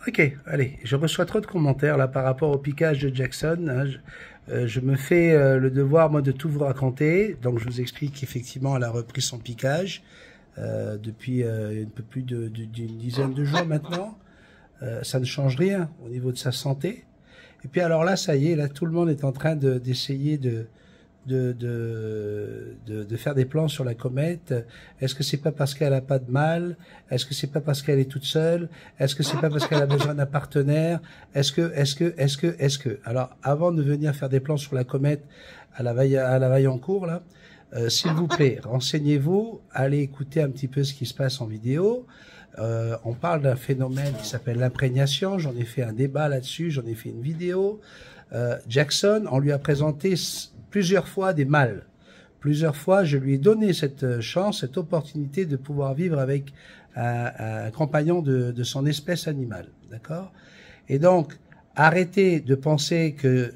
Ok, allez, je reçois trop de commentaires là par rapport au piquage de Jackson. Hein. Je me fais le devoir, moi, de tout vous raconter. Donc, je vous explique qu'effectivement, elle a repris son piquage depuis un peu plus d'une dizaine de jours maintenant. Ça ne change rien au niveau de sa santé. Et puis alors là, ça y est, là, tout le monde est en train d'essayer de faire des plans sur la comète. Est-ce que c'est pas parce qu'elle a pas de mâle? Est-ce que c'est pas parce qu'elle est toute seule? Est-ce que c'est pas parce qu'elle a besoin d'un partenaire? Est-ce que alors, avant de venir faire des plans sur la comète à la Vaillancourt, là, s'il vous plaît, renseignez-vous, allez écouter un petit peu ce qui se passe en vidéo. On parle d'un phénomène qui s'appelle l'imprégnation. J'en ai fait un débat là-dessus, j'en ai fait une vidéo. Jackson, on lui a présenté plusieurs fois des mâles. Plusieurs fois, je lui ai donné cette chance, cette opportunité de pouvoir vivre avec un compagnon de son espèce animale. D'accord? Et donc, arrêtez de penser que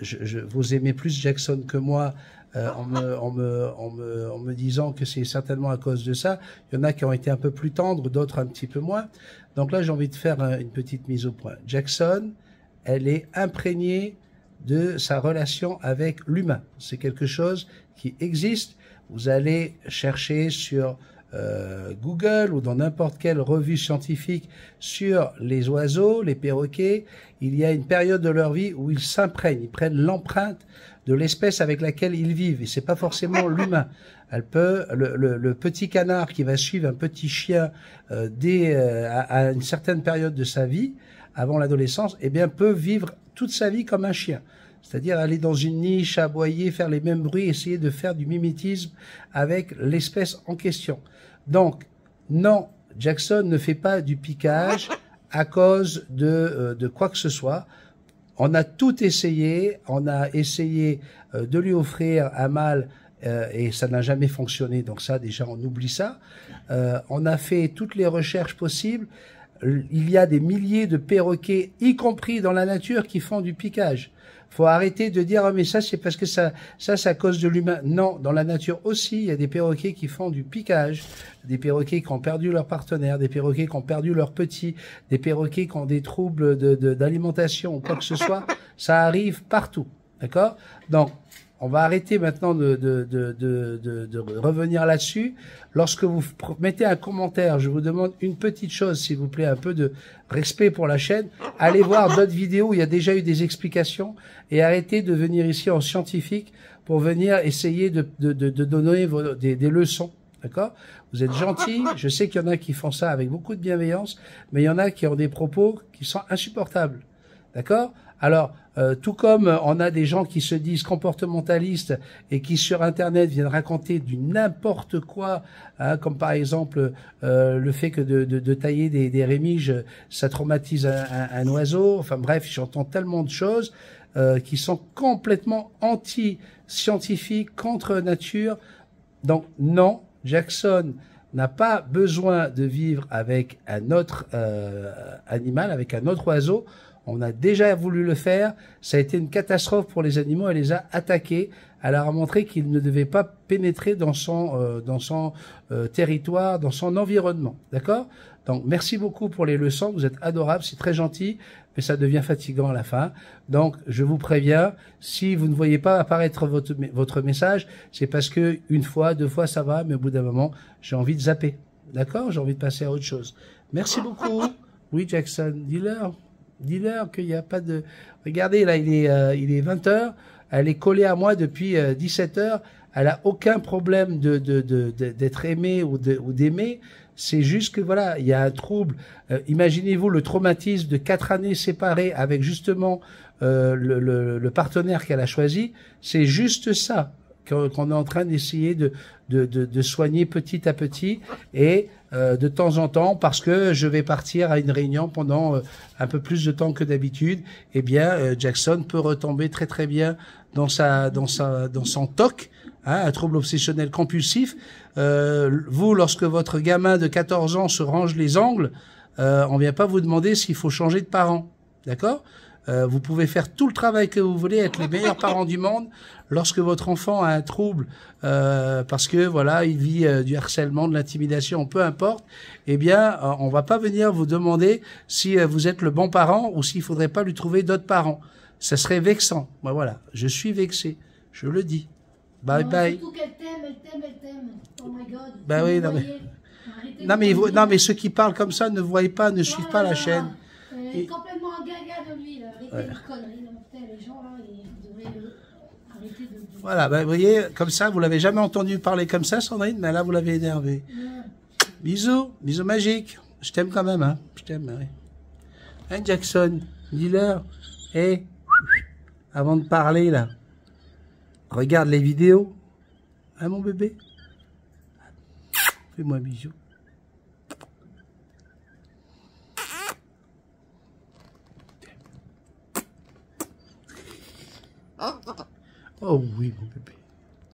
vous aimez plus Jackson que moi en me disant que c'est certainement à cause de ça. Il y en a qui ont été un peu plus tendres, d'autres un petit peu moins. Donc là, j'ai envie de faire une petite mise au point. Jackson, elle est imprégnée de sa relation avec l'humain. C'est quelque chose qui existe. Vous allez chercher sur Google ou dans n'importe quelle revue scientifique sur les oiseaux, les perroquets. Il y a une période de leur vie où ils s'imprègnent, ils prennent l'empreinte de l'espèce avec laquelle ils vivent. Et c'est pas forcément l'humain. Elle peut, le petit canard qui va suivre un petit chien à une certaine période de sa vie, avant l'adolescence, eh bien peut vivre toute sa vie comme un chien. C'est-à-dire aller dans une niche, aboyer, faire les mêmes bruits, essayer de faire du mimétisme avec l'espèce en question. Donc, non, Jackson ne fait pas du piquage à cause de quoi que ce soit. On a tout essayé, on a essayé de lui offrir un mâle et ça n'a jamais fonctionné. Donc ça, déjà, on oublie ça. On a fait toutes les recherches possibles. Il y a des milliers de perroquets, y compris dans la nature, qui font du piquage. Faut arrêter de dire, ah, mais ça, c'est parce que ça, c'est à cause de l'humain. Non, dans la nature aussi, il y a des perroquets qui font du piquage, des perroquets qui ont perdu leur partenaire, des perroquets qui ont perdu leurs petits, des perroquets qui ont des troubles d'alimentation ou quoi que ce soit. Ça arrive partout. D'accord? Donc, on va arrêter maintenant de revenir là-dessus. Lorsque vous mettez un commentaire, je vous demande une petite chose, s'il vous plaît, un peu de respect pour la chaîne. Allez voir d'autres vidéos où il y a déjà eu des explications et arrêtez de venir ici en scientifique pour venir essayer de donner des leçons. D'accord? Vous êtes gentils. Je sais qu'il y en a qui font ça avec beaucoup de bienveillance, mais il y en a qui ont des propos qui sont insupportables. D'accord? Alors, tout comme on a des gens qui se disent comportementalistes et qui sur Internet viennent raconter du n'importe quoi, hein, comme par exemple le fait que de tailler des rémiges, ça traumatise un oiseau. Enfin bref, j'entends tellement de choses qui sont complètement anti-scientifiques, contre nature. Donc non, Jackson n'a pas besoin de vivre avec un autre animal, avec un autre oiseau. On a déjà voulu le faire, ça a été une catastrophe pour les animaux, elle les a attaqués, elle leur a montré qu'ils ne devaient pas pénétrer dans son territoire, dans son environnement, d'accord? Donc merci beaucoup pour les leçons, vous êtes adorables, c'est très gentil, mais ça devient fatigant à la fin. Donc je vous préviens, si vous ne voyez pas apparaître votre message, c'est parce que une fois, deux fois ça va, mais au bout d'un moment, j'ai envie de zapper, d'accord? J'ai envie de passer à autre chose. Merci beaucoup. Oui Jackson, dis-leur. Dis-leur qu'il n'y a pas de... Regardez, là, il est 20h. Elle est collée à moi depuis 17h. Elle a aucun problème d'être aimée ou d'aimer. C'est juste que, voilà, il y a un trouble. Imaginez-vous le traumatisme de 4 années séparées avec justement le partenaire qu'elle a choisi. C'est juste ça qu'on est en train d'essayer de soigner petit à petit et de temps en temps, parce que je vais partir à une réunion pendant un peu plus de temps que d'habitude, eh bien Jackson peut retomber très très bien dans son TOC, hein, un trouble obsessionnel compulsif. Vous, lorsque votre gamin de 14 ans se range les ongles, on vient pas vous demander s'il faut changer de parent, d'accord? Vous pouvez faire tout le travail que vous voulez, être les meilleurs parents du monde. Lorsque votre enfant a un trouble, parce que voilà, il vit du harcèlement, de l'intimidation, peu importe, eh bien, on va pas venir vous demander si vous êtes le bon parent ou s'il faudrait pas lui trouver d'autres parents. Ça serait vexant. Ben voilà, je suis vexé, je le dis. Bye non, bye. Surtout qu'elle t'aime, elle t'aime, elle t'aime. Oh my God. Ben oui, non mais... Non mais ceux qui parlent comme ça ne voient pas, ne suivent pas la chaîne. Il est complètement gaga de lui, là. Arrêtez les conneries, là. Putain, les gens, là, ils devraient arrêter de... Voilà, ben, vous voyez, comme ça, vous l'avez jamais entendu parler comme ça, Sandrine, mais là, vous l'avez énervé. Bisous, bisous magiques. Je t'aime quand même, hein. Je t'aime, oui. Hein, Jackson, dis-leur. Hé, avant de parler, là, regarde les vidéos. Hein, mon bébé? Fais-moi un bisou. Oh oui, mon bébé.